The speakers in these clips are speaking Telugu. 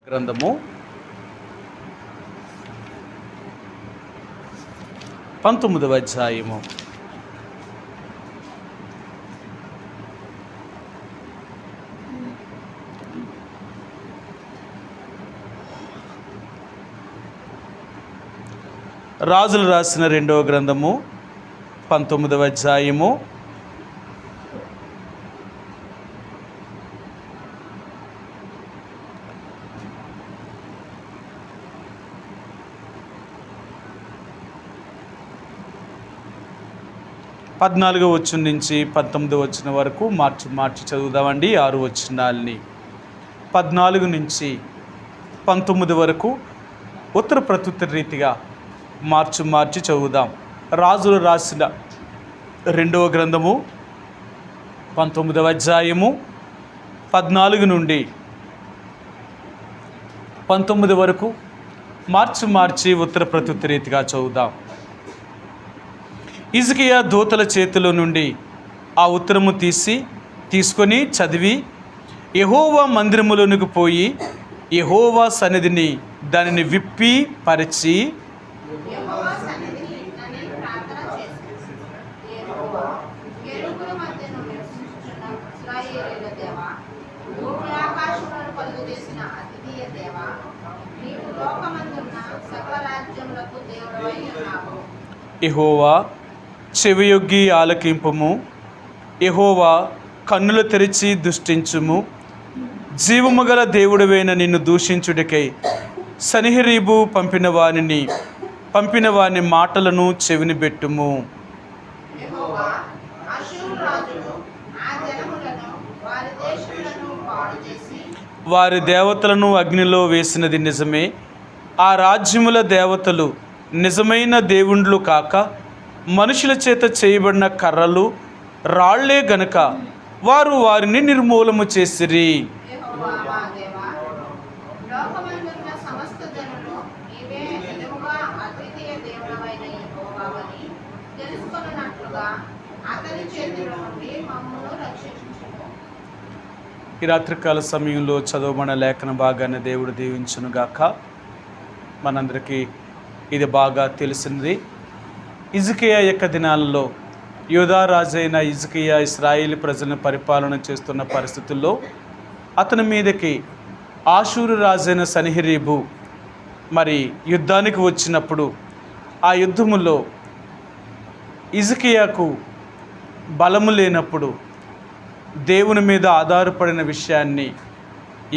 గ్రంథము 19వ అధ్యాయము. రాజులు రాసిన 2వ గ్రంథము 19వ అధ్యాయము 14వ వచనం నుంచి 19వ వచనం వరకు మార్చి చదువుదామండి. 6 వచనాల్ని 14 నుంచి 19 వరకు ఉత్తర ప్రత్యుత్తర రీతిగా మార్చి చదువుదాం. రాజులు రాసిన 2వ గ్రంథము 19వ అధ్యాయము 14 నుండి 19 వరకు మార్చి ఉత్తర ప్రత్యుత్తర రీతిగా చదువుదాం. హిజ్కియా దూతల చేతిలో నుండి ఆ ఉత్తరము తీసుకొని చదివి యెహోవా మందిరములోనికి పోయి యెహోవా సన్నిధిని దానిని విప్పి పరిచి యెహోవా చెవియొగ్గి ఆలకింపుము, యెహోవా కన్నులు తెరిచి దృష్టించుము. జీవము గల దేవుడవైన నిన్ను దూషించుటకై సన్హెరీబు పంపిన వాని మాటలను చెవిని పెట్టుము. వారి దేవతలను అగ్నిలో వేసినది నిజమే. ఆ రాజ్యముల దేవతలు నిజమైన దేవుండ్లు కాక మనుషుల చేత చేయబడిన కర్రలు రాళ్లే గనుక వారు వారిని నిర్మూలము చేసిరి. ఈ రాత్రికాల సమయంలో చదవబడిన లేఖన భాగాన్ని దేవుడు దీవించునుగాక. మనందరికీ ఇది బాగా తెలిసింది. హిజ్కియా యొక్క దినాలలో యూదా రాజైన హిజ్కియా ఇశ్రాయేలు ప్రజలను పరిపాలన చేస్తున్న పరిస్థితుల్లో అతని మీదకి ఆషూరు రాజైన సన్హెరీబు మరి యుద్ధానికి వచ్చినప్పుడు ఆ యుద్ధములో హిజ్కియాకు బలము లేనప్పుడు దేవుని మీద ఆధారపడిన విషయాన్ని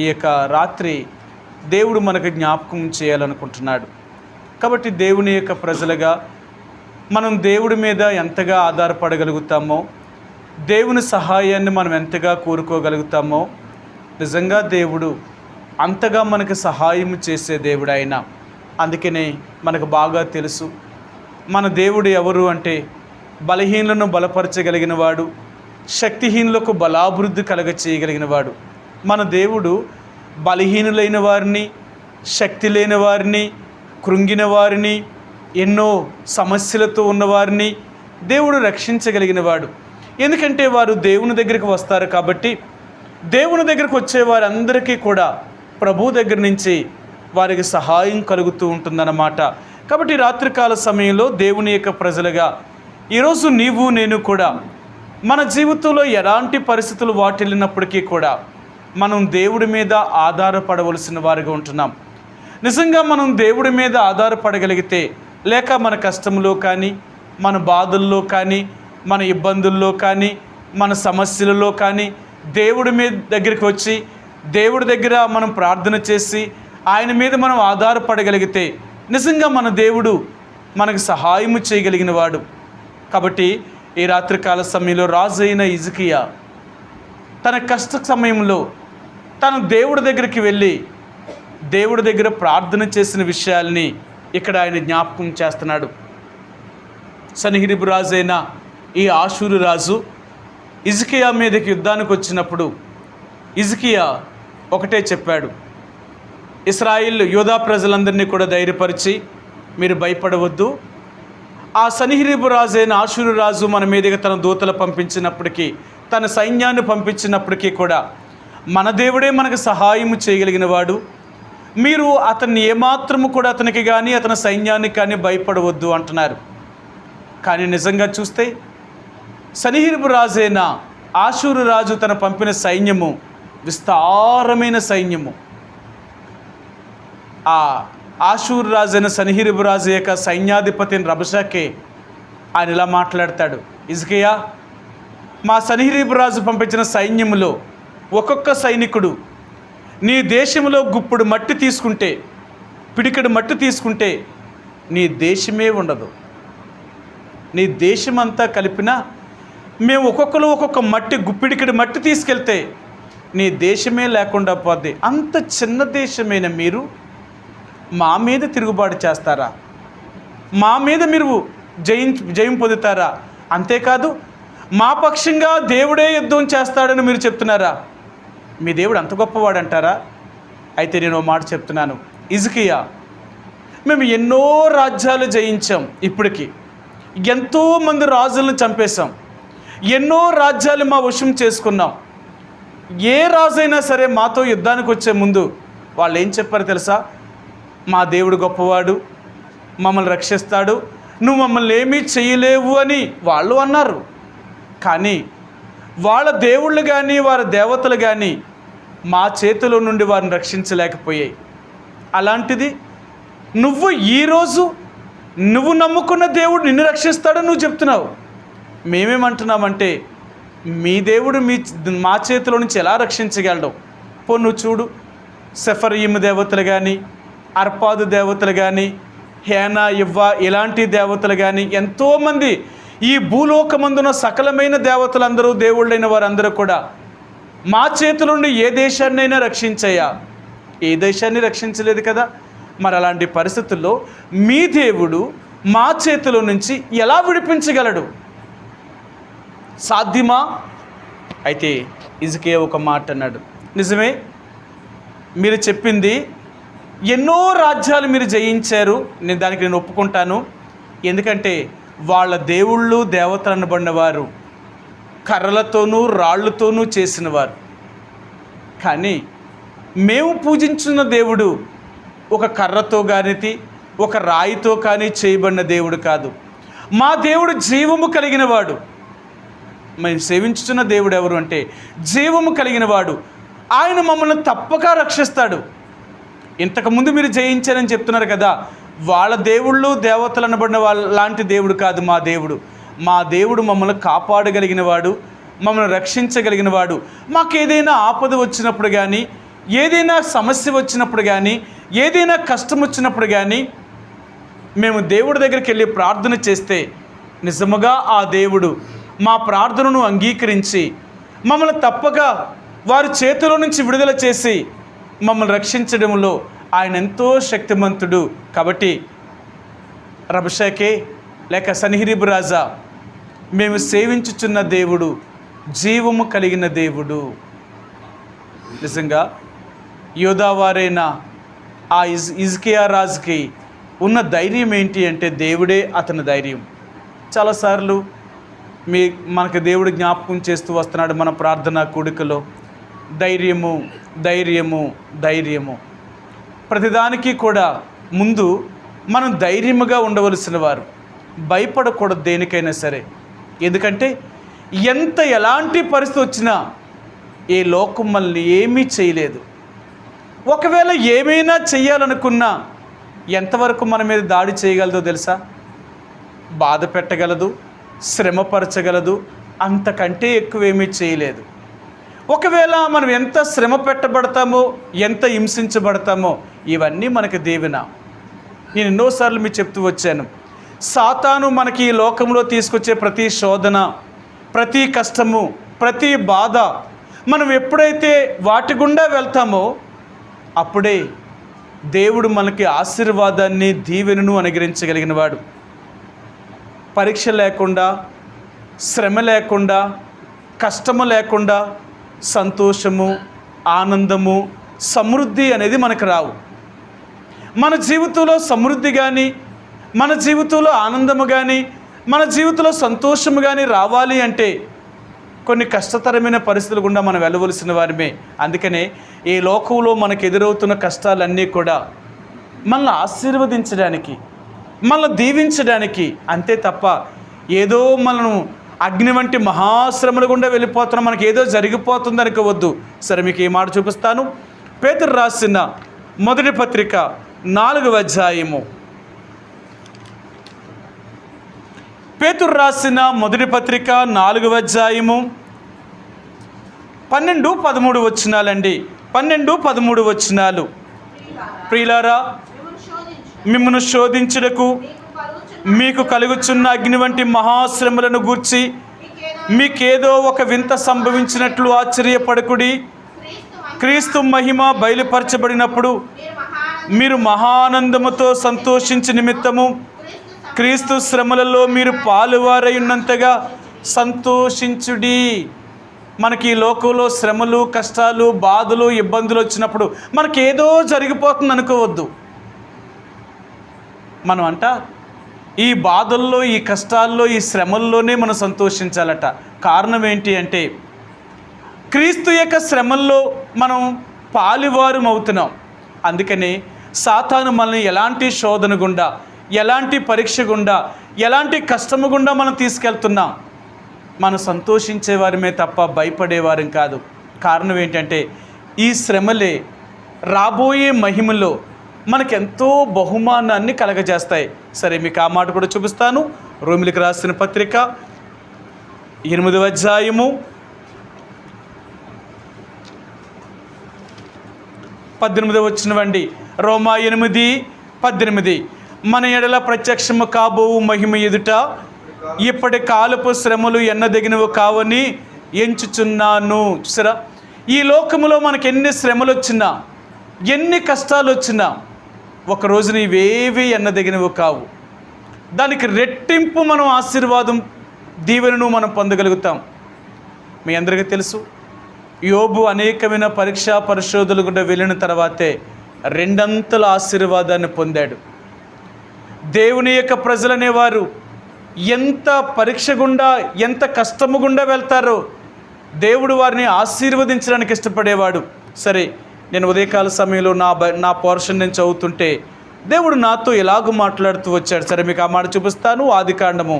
ఈ యొక్క రాత్రి దేవుడు మనకు జ్ఞాపకం చేయాలనుకుంటున్నాడు. కాబట్టి దేవుని యొక్క ప్రజలుగా మనం దేవుడి మీద ఎంతగా ఆధారపడగలుగుతామో, దేవుని సహాయాన్ని మనం ఎంతగా కోరుకోగలుగుతామో, నిజంగా దేవుడు అంతగా మనకు సహాయం చేసే దేవుడు ఆయన. అందుకనే మనకు బాగా తెలుసు మన దేవుడు ఎవరు అంటే బలహీనులను బలపరచగలిగిన వాడు, శక్తిహీనులకు బలాభివృద్ధి చేయగలిగిన వాడు. మన దేవుడు బలహీనులైన వారిని, శక్తి లేని వారిని, కృంగిన వారిని, ఎన్నో సమస్యలతో ఉన్నవారిని దేవుడు రక్షించగలిగిన వాడు. ఎందుకంటే వారు దేవుని దగ్గరికి వస్తారు కాబట్టి దేవుని దగ్గరికి వచ్చే వారందరికీ కూడా ప్రభు దగ్గర నుంచి వారికి సహాయం కలుగుతూ ఉంటుందన్నమాట. కాబట్టి రాత్రికాల సమయంలో దేవుని యొక్క ప్రజలుగా ఈరోజు నీవు నేను కూడా మన జీవితంలో ఎలాంటి పరిస్థితులు వాటిల్లినప్పటికీ కూడా మనం దేవుడి మీద ఆధారపడవలసిన వారిగా ఉంటున్నాం. నిజంగా మనం దేవుడి మీద ఆధారపడగలిగితే, లేక మన కష్టంలో కానీ, మన బాధల్లో కానీ, మన ఇబ్బందుల్లో కానీ, మన సమస్యలలో కానీ దేవుడి మీద దగ్గరికి వచ్చి దేవుడి దగ్గర మనం ప్రార్థన చేసి ఆయన మీద మనం ఆధారపడగలిగితే నిజంగా మన దేవుడు మనకు సహాయము చేయగలిగిన వాడు. కాబట్టి ఈ రాత్రికాల సమయంలో రాజు అయిన హిజ్కియా తన కష్ట సమయంలో తను దేవుడి దగ్గరికి వెళ్ళి దేవుడి దగ్గర ప్రార్థన చేసిన విషయాల్ని ఇక్కడ ఆయన జ్ఞాపకం చేస్తున్నాడు. సన్హెరీబు రాజు అయిన ఈ ఆషూరు రాజు హిజ్కియా మీదకి యుద్ధానికి వచ్చినప్పుడు హిజ్కియా ఒకటే చెప్పాడు, ఇశ్రాయేలు యూదా ప్రజలందరినీ కూడా ధైర్యపరిచి మీరు భయపడవద్దు, ఆ సన్హెరీబు రాజు అయిన ఆషూరు రాజు మన మీదకి తన దూతలు పంపించినప్పటికీ, తన సైన్యాన్ని పంపించినప్పటికీ కూడా మన దేవుడే మనకు సహాయం చేయగలిగిన వాడు, మీరు అతన్ని ఏమాత్రము కూడా అతనికి కానీ అతని సైన్యానికి కానీ భయపడవద్దు అంటున్నారు. కానీ నిజంగా చూస్తే సన్హెరీబు రాజైన ఆషూరు రాజు తన పంపిన సైన్యము విస్తారమైన సైన్యము. ఆ ఆషూరు రాజైన సన్హెరీబు రాజు యొక్క సైన్యాధిపతి రబ్షాకే ఆయన ఇలా మాట్లాడతాడు, హిజ్కియా, మా సన్హెరీబు రాజు పంపించిన సైన్యములో ఒక్కొక్క సైనికుడు నీ దేశంలో గుప్పుడు మట్టి తీసుకుంటే, పిడికెడు మట్టి తీసుకుంటే నీ దేశమే ఉండదు. నీ దేశమంతా కలిపినా మేము ఒక్కొక్కరు ఒక్కొక్క గుప్పిడికెడు మట్టి తీసుకెళ్తే నీ దేశమే లేకుండా పోద్ది. అంత చిన్న దేశమైన మీరు మా మీద తిరుగుబాటు చేస్తారా? మా మీద మీరు జయం పొందుతారా? అంతేకాదు మా పక్షంగా దేవుడే యుద్ధం చేస్తాడని మీరు చెప్తున్నారా? మీ దేవుడు అంత గొప్పవాడు అంటారా? అయితే నేను ఓ మాట చెప్తున్నాను, హిజ్కియా, మేము ఎన్నో రాజ్యాలు జయించాం, ఇప్పటికి ఎంతోమంది రాజులను చంపేశాం, ఎన్నో రాజ్యాలు మా వశం చేసుకున్నాం. ఏ రాజైనా సరే మాతో యుద్ధానికి వచ్చే ముందు వాళ్ళు ఏం చెప్పారు తెలుసా? మా దేవుడు గొప్పవాడు, మమ్మల్ని రక్షిస్తాడు, నువ్వు మమ్మల్ని ఏమీ చేయలేవు అని వాళ్ళు అన్నారు. కానీ వాళ్ళ దేవుళ్ళు కానీ వారి దేవతలు కానీ మా చేతిలో నుండి వారిని రక్షించలేకపోయాయి. అలాంటిది నువ్వు ఈరోజు నువ్వు నమ్ముకున్న దేవుడు నిన్ను రక్షిస్తాడని నువ్వు చెప్తున్నావు. మేమేమంటున్నామంటే మీ దేవుడు మా చేతిలో నుంచి ఎలా రక్షించగలడు? నువ్వు చూడు, సెఫర్యీము దేవతలు కానీ, అర్పాదు దేవతలు కానీ, హేనా, ఇవ్వ ఇలాంటి దేవతలు కానీ ఎంతోమంది ఈ భూలోకమందున సకలమైన దేవతలందరూ, దేవుళ్ళైన వారందరూ కూడా మా చేతుల నుండి ఏ దేశాన్నైనా రక్షించయ్యా? ఏ దేశాన్ని రక్షించలేదు కదా. మరి అలాంటి పరిస్థితుల్లో మీ దేవుడు మా చేతిలో నుంచి ఎలా విడిపించగలడు? సాధ్యమా? అయితే హిజ్కియా ఒక మాట అన్నాడు, నిజమే, మీరు చెప్పింది ఎన్నో రాజ్యాలు మీరు జయించారు, దానికి నేను ఒప్పుకుంటాను. ఎందుకంటే వాళ్ళ దేవుళ్ళు దేవతలు అనబడినవారు కర్రలతోనూ రాళ్ళతోనూ చేసినవారు. కానీ మేము పూజించున్న దేవుడు ఒక కర్రతో కానీ ఒక రాయితో కానీ చేయబడిన దేవుడు కాదు. మా దేవుడు జీవము కలిగిన వాడు. మేము సేవించుతున్న దేవుడు ఎవరు అంటే జీవము కలిగిన వాడు. ఆయన మమ్మల్ని తప్పక రక్షిస్తాడు. ఇంతకుముందు మీరు జయించారని చెప్తున్నారు కదా, వాళ్ళ దేవుళ్ళు దేవతలు అనబడిన వాళ్ళ లాంటి దేవుడు కాదు మా దేవుడు. మా దేవుడు మమ్మల్ని కాపాడగలిగిన వాడు, మమ్మల్ని రక్షించగలిగిన వాడు. మాకు ఏదైనా ఆపద వచ్చినప్పుడు కానీ, ఏదైనా సమస్య వచ్చినప్పుడు కానీ, ఏదైనా కష్టం వచ్చినప్పుడు కానీ మేము దేవుడి దగ్గరికి వెళ్ళి ప్రార్థన చేస్తే నిజముగా ఆ దేవుడు మా ప్రార్థనను అంగీకరించి మమ్మల్ని తప్పక వారి చేతిలో నుంచి విడుదల చేసి మమ్మల్ని రక్షించడంలో ఆయన ఎంతో శక్తిమంతుడు. కాబట్టి రబ్షాకే లేక సన్హెరీబు రాజా, మేము సేవించుచున్న దేవుడు జీవము కలిగిన దేవుడు. నిజంగా యోధావారైన ఆ హిజ్కియా రాజుకి ఉన్న ధైర్యం ఏంటి అంటే దేవుడే అతని ధైర్యం. చాలాసార్లు మనకు దేవుడు జ్ఞాపకం చేస్తూ వస్తున్నాడు మన ప్రార్థనా కూడికలో, ధైర్యము ధైర్యము ధైర్యము. ప్రతిదానికి కూడా ముందు మనం ధైర్యముగా ఉండవలసిన వారు, భయపడకూడదు దేనికైనా సరే. ఎందుకంటే ఎలాంటి పరిస్థితి వచ్చినా ఈ లోకం మనల్ని ఏమీ చేయలేదు. ఒకవేళ ఏమైనా చెయ్యాలనుకున్నా ఎంతవరకు మన మీద దాడి చేయగలదో తెలుసా? బాధ పెట్టగలదు, శ్రమపరచగలదు, అంతకంటే ఎక్కువేమీ చేయలేదు. ఒకవేళ మనం ఎంత శ్రమ పెట్టబడతామో, ఎంత హింసించబడతామో, ఇవన్నీ మనకి దీవెన. నేను ఎన్నోసార్లు మీకు చెప్తూ వచ్చాను, సాతాను మనకి ఈ లోకంలో తీసుకొచ్చే ప్రతి శోధన, ప్రతి కష్టము, ప్రతి బాధ మనం ఎప్పుడైతే వాటి గుండా వెళ్తామో అప్పుడే దేవుడు మనకి ఆశీర్వాదాన్ని, దీవెనను అనుగ్రహించగలిగిన వాడు. పరీక్ష లేకుండా, శ్రమ లేకుండా, కష్టము లేకుండా సంతోషము, ఆనందము, సమృద్ధి అనేది మనకు రావు. మన జీవితంలో సమృద్ధి కానీ, మన జీవితంలో ఆనందము కానీ, మన జీవితంలో సంతోషము కానీ రావాలి అంటే కొన్ని కష్టతరమైన పరిస్థితులు గుండా మనం వెళ్ళవలసిన వారమే. అందుకనే ఈ లోకంలో మనకు ఎదురవుతున్న కష్టాలన్నీ కూడా మనల్ని ఆశీర్వదించడానికి, మనల్ని దీవించడానికి, అంతే తప్ప ఏదో మనం అగ్ని వంటి మహాశ్రమల గుండా వెళ్ళిపోతున్నాం, మనకి ఏదో జరిగిపోతుంది అనుకోవద్దు. సరే, మీకు ఈ మాట చూపిస్తాను. పేతురు రాసిన మొదటి పత్రిక 4వ అధ్యాయము. పేతురు రాసిన మొదటి పత్రిక 4వ అధ్యాయము 12-13 వచనాలండి. 12-13 వచనాలు. ప్రియులారా, మిమ్మల్ని శోధించుటకు మీకు కలుగుచున్న అగ్ని వంటి మహాశ్రమలను గూర్చి మీకేదో ఒక వింత సంభవించినట్లు ఆశ్చర్యపడకుడి. క్రీస్తు మహిమ బయలుపరచబడినప్పుడు మీరు మహానందముతో సంతోషించే నిమిత్తము క్రీస్తు శ్రమలలో మీరు పాలువారై ఉన్నంతగా సంతోషించుడి. మనకి ఈ లోకంలో శ్రమలు, కష్టాలు, బాధలు, ఇబ్బందులు వచ్చినప్పుడు మనకి ఏదో జరిగిపోతుంది అనుకోవద్దు. మనం అంట ఈ బాధల్లో, ఈ కష్టాల్లో, ఈ శ్రమల్లోనే మనం సంతోషించాలట. కారణం ఏంటి అంటే క్రీస్తు యొక్క శ్రమల్లో మనం పాలువారం అవుతున్నాం. అందుకని సాతాను మనల్ని ఎలాంటి శోధన గుండా, ఎలాంటి పరీక్ష గుండా, ఎలాంటి కష్టము గుండా మనం తీసుకెళ్తున్నాం, మనం సంతోషించేవారమే తప్ప భయపడేవారం కాదు. కారణం ఏంటంటే ఈ శ్రమలే రాబోయే మహిమలో మనకెంతో బహుమానాన్ని కలగజేస్తాయి. సరే, మీకు ఆ మాట కూడా చూపిస్తాను. రోమిలికి రాసిన పత్రిక 8వ అధ్యాయము 18వ వచనమండి. రోమా 8:18. మన ఎడల ప్రత్యక్షము కాబోవు మహిమ ఎదుట ఇప్పటి కాలపు శ్రమలు ఎన్నదగినవి కావని ఎంచుచున్నాను. చూసారా, ఈ లోకములో మనకు ఎన్ని శ్రమలు వచ్చినా, ఎన్ని కష్టాలు వచ్చినా ఒక రోజున ఇవేవి ఎన్నదగినవి కావు. దానికి రెట్టింపు మనం ఆశీర్వాదం, దీవెనను మనం పొందగలుగుతాం. మీ అందరికీ తెలుసు, యోబు అనేకమైన పరీక్షా పరిశోధనలు గుండా వెళ్ళిన తర్వాతే 2 అంతల ఆశీర్వాదాన్ని పొందాడు. దేవుని యొక్క ప్రజలనేవారు ఎంత పరీక్ష గుండా, ఎంత కష్టము గుండా వెళ్తారో దేవుడు వారిని ఆశీర్వదించడానికి ఇష్టపడేవాడు. సరే, నేను ఉదయకాల సమయంలో నా పోర్షన్ నేను చదువుతుంటే దేవుడు నాతో ఎలాగూ మాట్లాడుతూ వచ్చాడు. సరే, మీకు ఆ మాట చూపిస్తాను. ఆదికాండము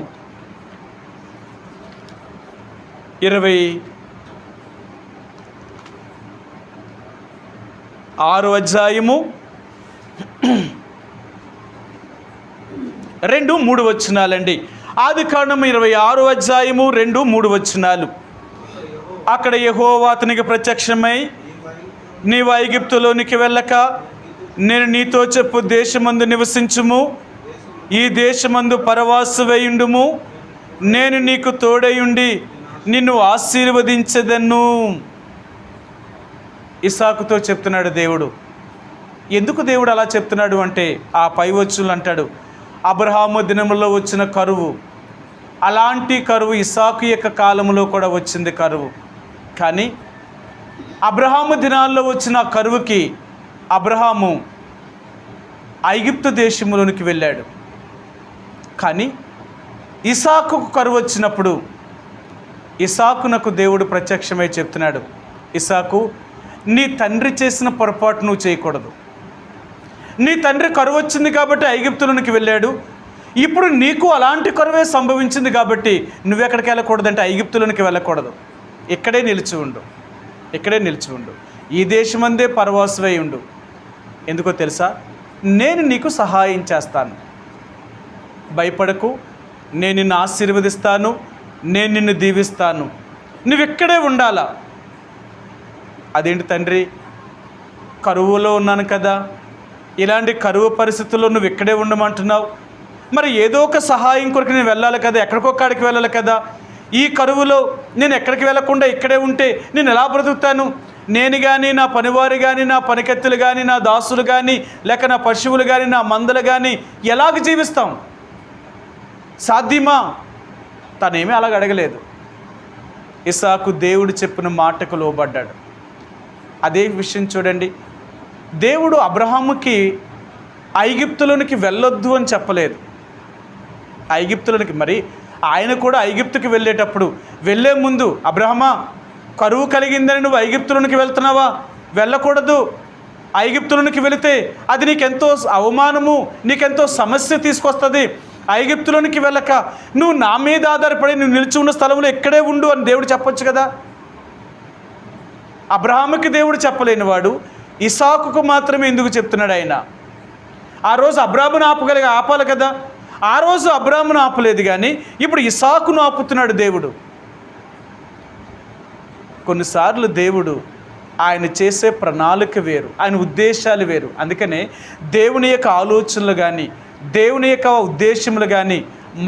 26వ అధ్యాయము 2-3 వచనాలండి. ఆదికాండము 26వ అధ్యాయము 2-3 వచనాలు. అక్కడ యెహోవా అతనికి ప్రత్యక్షమై, నీవు ఐగుప్తులోనికి వెళ్ళక నేను నీతో చెప్పు దేశమందు నివసించుము, ఈ దేశమందు పరవాసువైయుండుము, నేను నీకు తోడయుండి నిన్ను ఆశీర్వదించదను. ఇస్సాకుతో చెప్తున్నాడు దేవుడు. ఎందుకు దేవుడు అలా చెప్తున్నాడు అంటే ఆ పై వచనాలు అంటాడు, అబ్రహాము దినములో వచ్చిన కరువు, అలాంటి కరువు ఇస్సాకు యొక్క కాలంలో కూడా వచ్చింది కరువు. కానీ అబ్రహాము దినాల్లో వచ్చిన కరువుకి అబ్రహాము ఐగుప్తు దేశంలోనికి వెళ్ళాడు. కానీ ఇస్సాకు కరువు వచ్చినప్పుడు ఇస్సాకునకు దేవుడు ప్రత్యక్షమై చెప్తున్నాడు, ఇస్సాకు, నీ తండ్రి చేసిన పొరపాటు నువ్వు చేయకూడదు. నీ తండ్రి కరువు వచ్చింది కాబట్టి ఐగుప్తులోనికి వెళ్ళాడు. ఇప్పుడు నీకు అలాంటి కరువే సంభవించింది కాబట్టి నువ్వెక్కడికి వెళ్ళకూడదంటే ఐగుప్తులోనికి వెళ్ళకూడదు. ఇక్కడే నిలిచి ఉండు, ఇక్కడే నిలిచి ఉండు, ఈ దేశమందే పరవాసువై ఉండు. ఎందుకో తెలుసా, నేను నీకు సహాయం చేస్తాను, భయపడకు, నేను నిన్ను ఆశీర్వదిస్తాను, నేను నిన్ను దీవిస్తాను, నువ్వు ఇక్కడే ఉండాలా. అదేంటి తండ్రి, కరువులో ఉన్నాను కదా, ఇలాంటి కరువు పరిస్థితుల్లో నువ్వు ఇక్కడే ఉండమంటున్నావు, మరి ఏదో ఒక సహాయం కొరకు నేను వెళ్ళాలి కదా, ఎక్కడికొక్కడికి వెళ్ళాలి కదా. ఈ కరువులో నేను ఎక్కడికి వెళ్ళకుండా ఇక్కడే ఉంటే నేను ఎలా బ్రతుకుతాను? నేను కానీ, నా పనివారు కానీ, నా పనికత్తులు కానీ, నా దాసులు కానీ, లేక నా పశువులు కానీ, నా మందలు కానీ ఎలాగ జీవిస్తాం? సాధ్యమా? తనేమీ అలాగ అడగలేదు. ఇస్సాకు దేవుడు చెప్పిన మాటకు లోబడ్డాడు. అదే విషయం చూడండి, దేవుడు అబ్రహాముకి ఐగుప్తులోనికి వెళ్ళొద్దు అని చెప్పలేదు. ఐగుప్తులోనికి, మరి ఆయన కూడా ఐగుప్తుకి వెళ్ళేటప్పుడు వెళ్ళే ముందు, అబ్రహమా, కరువు కలిగిందని నువ్వు ఐగుప్తులోనికి వెళ్తున్నావా? వెళ్ళకూడదు. ఐగుప్తులోనికి వెళితే అది నీకెంతో అవమానము, నీకెంతో సమస్య తీసుకొస్తుంది. ఐగుప్తులోనికి వెళ్ళక నువ్వు నా మీద ఆధారపడి నువ్వు నిలిచి ఉన్న స్థలంలో ఎక్కడే ఉండు అని దేవుడు చెప్పొచ్చు కదా. అబ్రహాముకి దేవుడు చెప్పలేని వాడు ఇసాకుకు మాత్రమే ఎందుకు చెప్తున్నాడు ఆయన? ఆ రోజు అబ్రాహామును ఆపాలి కదా. ఆ రోజు అబ్రాహామును ఆపలేదు, కానీ ఇప్పుడు ఇసాకును ఆపుతున్నాడు దేవుడు. కొన్నిసార్లు దేవుడు ఆయన చేసే ప్రణాళిక వేరు, ఆయన ఉద్దేశాలు వేరు. అందుకనే దేవుని యొక్క ఆలోచనలు కానీ, దేవుని యొక్క ఉద్దేశములు కానీ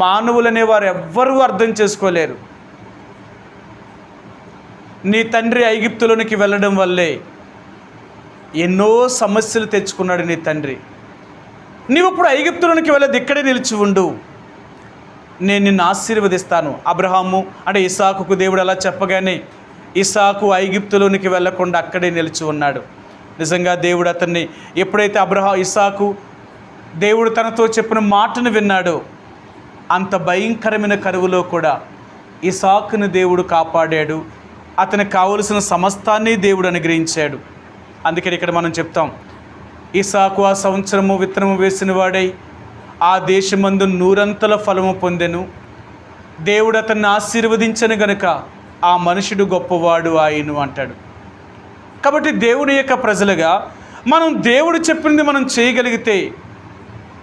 మానవులనే వారు ఎవ్వరూ అర్థం చేసుకోలేరు. నీ తండ్రి ఐగుప్తులోనికి వెళ్ళడం వల్లే ఎన్నో సమస్యలు తెచ్చుకున్నాడు నీ తండ్రి. నీవు ఇప్పుడు ఐగుప్తులోనికి వెళ్ళదు, ఇక్కడే నిలిచి ఉండు, నేను నిన్ను ఆశీర్వదిస్తాను. అబ్రహాము అంటే ఇసాకుకు దేవుడు అలా చెప్పగానే ఇసాకు ఐగుప్తులోనికి వెళ్ళకుండా అక్కడే నిలిచి ఉన్నాడు. నిజంగా దేవుడు అతన్ని ఎప్పుడైతే ఇసాకు దేవుడు తనతో చెప్పిన మాటను విన్నాడో, అంత భయంకరమైన కరువులో కూడా ఇసాకును దేవుడు కాపాడాడు. అతనికి కావలసిన సమస్తాన్ని దేవుడు అనుగ్రహించాడు. అందుకని ఇక్కడ మనం చెప్తాం, ఇసాకు ఆ సంవత్సరము విత్తనము వేసిన వాడై ఆ దేశమందు 100 ఫలము పొందెను. దేవుడు అతన్ని ఆశీర్వదించను గనుక ఆ మనుషుడు గొప్పవాడు ఆయను అంటాడు. కాబట్టి దేవుని యొక్క ప్రజలుగా మనం దేవుడు చెప్పింది మనం చేయగలిగితే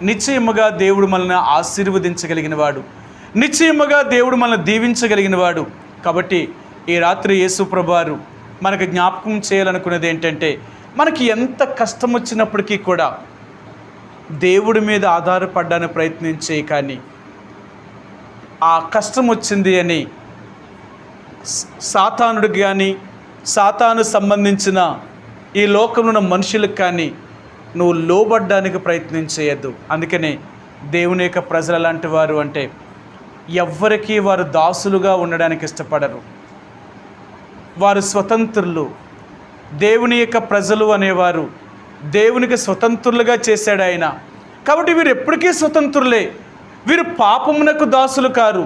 నిశ్చయముగా దేవుడు మనల్ని ఆశీర్వదించగలిగిన వాడు, నిశ్చయముగా దేవుడు మనల్ని దీవించగలిగిన వాడు. కాబట్టి ఈ రాత్రి యేసు ప్రభువారు మనకు జ్ఞాపకం చేయాలనుకున్నది ఏంటంటే, మనకి ఎంత కష్టం వచ్చినప్పటికీ కూడా దేవుడి మీద ఆధారపడడానికి ప్రయత్నించే, కానీ ఆ కష్టం వచ్చింది అని సాతానుడికి కానీ, సాతాను సంబంధించిన ఈ లోకంలో ఉన్న మనుషులకు కానీ నువ్వు లోబడ్డానికి ప్రయత్నం చేయొద్దు. అందుకనే దేవుని యొక్క ప్రజలు అలాంటి వారు అంటే ఎవ్వరికీ వారు దాసులుగా ఉండడానికి ఇష్టపడరు. వారు స్వతంత్రులు. దేవుని యొక్క ప్రజలు అనేవారు దేవునికి స్వతంత్రులుగా చేశాడు ఆయన. కాబట్టి వీరు ఎప్పటికీ స్వతంత్రులే. వీరు పాపమునకు దాసులు కారు,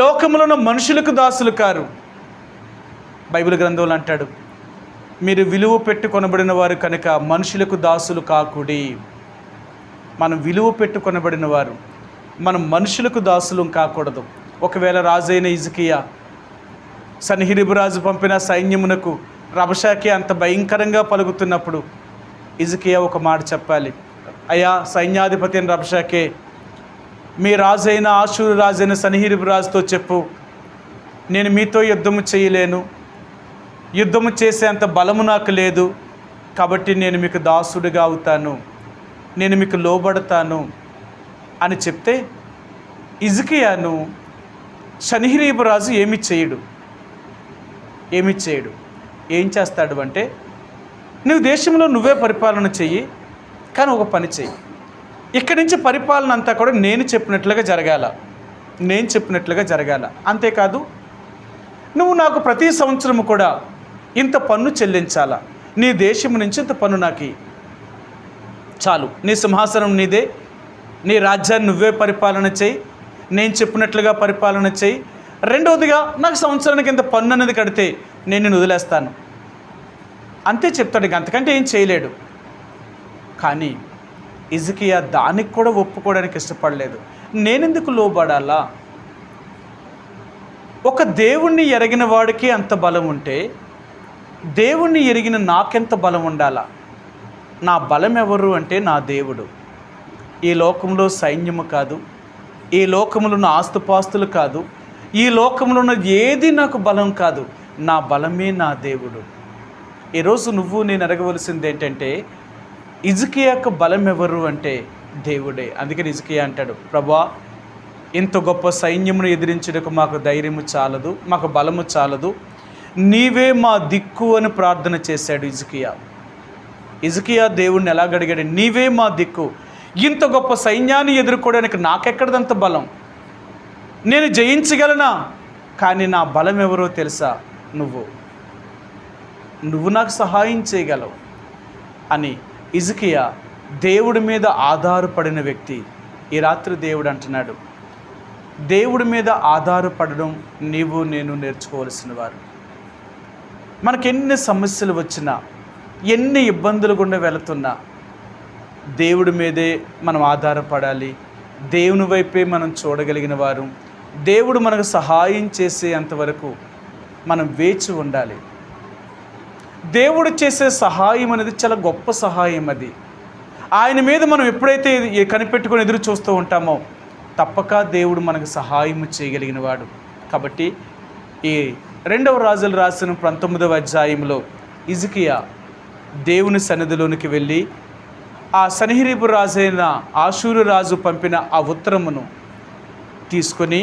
లోకములో ఉన్న మనుషులకు దాసులు కారు. బైబిల్ గ్రంథంలో అంటాడు, మీరు విలువ పెట్టి కొనబడిన వారు కనుక మనుషులకు దాసులు కాకుడి. మనం విలువ పెట్టి కొనబడిన వారు, మనం మనుషులకు దాసులు కాకూడదు. ఒకవేళ రాజైన హిజ్కియా సన్హెరీబు రాజు పంపిన సైన్యమునకు రబషాకే అంత భయంకరంగా పలుకుతున్నప్పుడు హిజ్కియా ఒక మాట చెప్పాలి, అయ్యా సైన్యాధిపతి అయిన రబషాకే, మీ రాజైన ఆషూరు రాజైన సన్హెరీబు రాజుతో చెప్పు, నేను మీతో యుద్ధము చేయలేను, యుద్ధము చేసే అంత బలము నాకు లేదు, కాబట్టి నేను మీకు దాసుడిగా అవుతాను, నేను మీకు లోబడతాను అని చెప్తే హిజ్కియాను సన్హెరీబు రాజు ఏమి చేయడు. ఏం చేస్తాడు అంటే, నువ్వు దేశంలో నువ్వే పరిపాలన చెయ్యి, కానీ ఒక పని చెయ్యి, ఇక్కడి నుంచి పరిపాలన అంతా కూడా నేను చెప్పినట్లుగా జరగాల. అంతేకాదు నువ్వు నాకు ప్రతి సంవత్సరము కూడా ఇంత పన్ను చెల్లించాలా, నీ దేశం నుంచి ఇంత పన్ను నాకు చాలు, నీ సింహాసనం నీదే, నీ రాజ్యాన్ని నువ్వే పరిపాలన చేయి, నేను చెప్పినట్లుగా పరిపాలన చేయి. రెండవదిగా నాకు సంవత్సరానికి ఇంత పన్ను అనేది కడితే నేను నిన్ను వదిలేస్తాను, అంతే చెప్తాడు. ఇక అంతకంటే ఏం చేయలేడు. కానీ హిజ్కియా దానికి కూడా ఒప్పుకోవడానికి ఇష్టపడలేదు. నేనెందుకు లోబడాలా? ఒక దేవుణ్ణి ఎరిగిన వాడికి అంత బలం ఉంటే దేవుణ్ణి ఎరిగిన నాకెంత బలం ఉండాలా? నా బలం ఎవరు అంటే నా దేవుడు. ఈ లోకంలో సైన్యము కాదు, ఈ లోకంలో ఉన్న ఆస్తుపాస్తులు కాదు, ఈ లోకంలో ఉన్న ఏది నాకు బలం కాదు, నా బలమే నా దేవుడు. ఈరోజు నువ్వు నేను అడగవలసింది ఏంటంటే, హిజ్కియా యొక్క బలం ఎవరు అంటే దేవుడే. అందుకని హిజ్కియా అంటాడు, ప్రభువా, ఇంత గొప్ప సైన్యమును ఎదిరించుటకు మాకు ధైర్యము చాలదు, మాకు బలము చాలదు, నీవే మా దిక్కు అని ప్రార్థన చేశాడు హిజ్కియా దేవుణ్ణి ఎలా అడిగాడు, నీవే మా దిక్కు, ఇంత గొప్ప సైన్యాన్ని ఎదుర్కోవడానికి నాకెక్కడదంత బలం, నేను జయించగలనా? కానీ నా బలం ఎవరో తెలుసా? నువ్వు నాకు సహాయం చేయగలవు అని దేవుడి మీద ఆధారపడడం నీవు నేను నేర్చుకోవాల్సిన వారు. మనకెన్ని సమస్యలు వచ్చినా, ఎన్ని ఇబ్బందులు గుండా వెళుతున్నా దేవుడి మీదే మనం ఆధారపడాలి. దేవుని వైపే మనం చూడగలిగిన వారు. దేవుడు మనకు సహాయం చేసేంతవరకు మనం వేచి ఉండాలి. దేవుడు చేసే సహాయం అనేది చాలా గొప్ప సహాయం. అది ఆయన మీద మనం ఎప్పుడైతే కనిపెట్టుకొని ఎదురు చూస్తూ ఉంటామో తప్పక దేవుడు మనకు సహాయం చేయగలిగిన వాడు. కాబట్టి ఈ 2వ రాజులు రాసిన 19వ అధ్యాయంలో హిజ్కియా దేవుని సన్నిధిలోనికి వెళ్ళి ఆ సన్హెరీబు రాజైన ఆషూరు రాజు పంపిన ఆ ఉత్తరమును తీసుకొని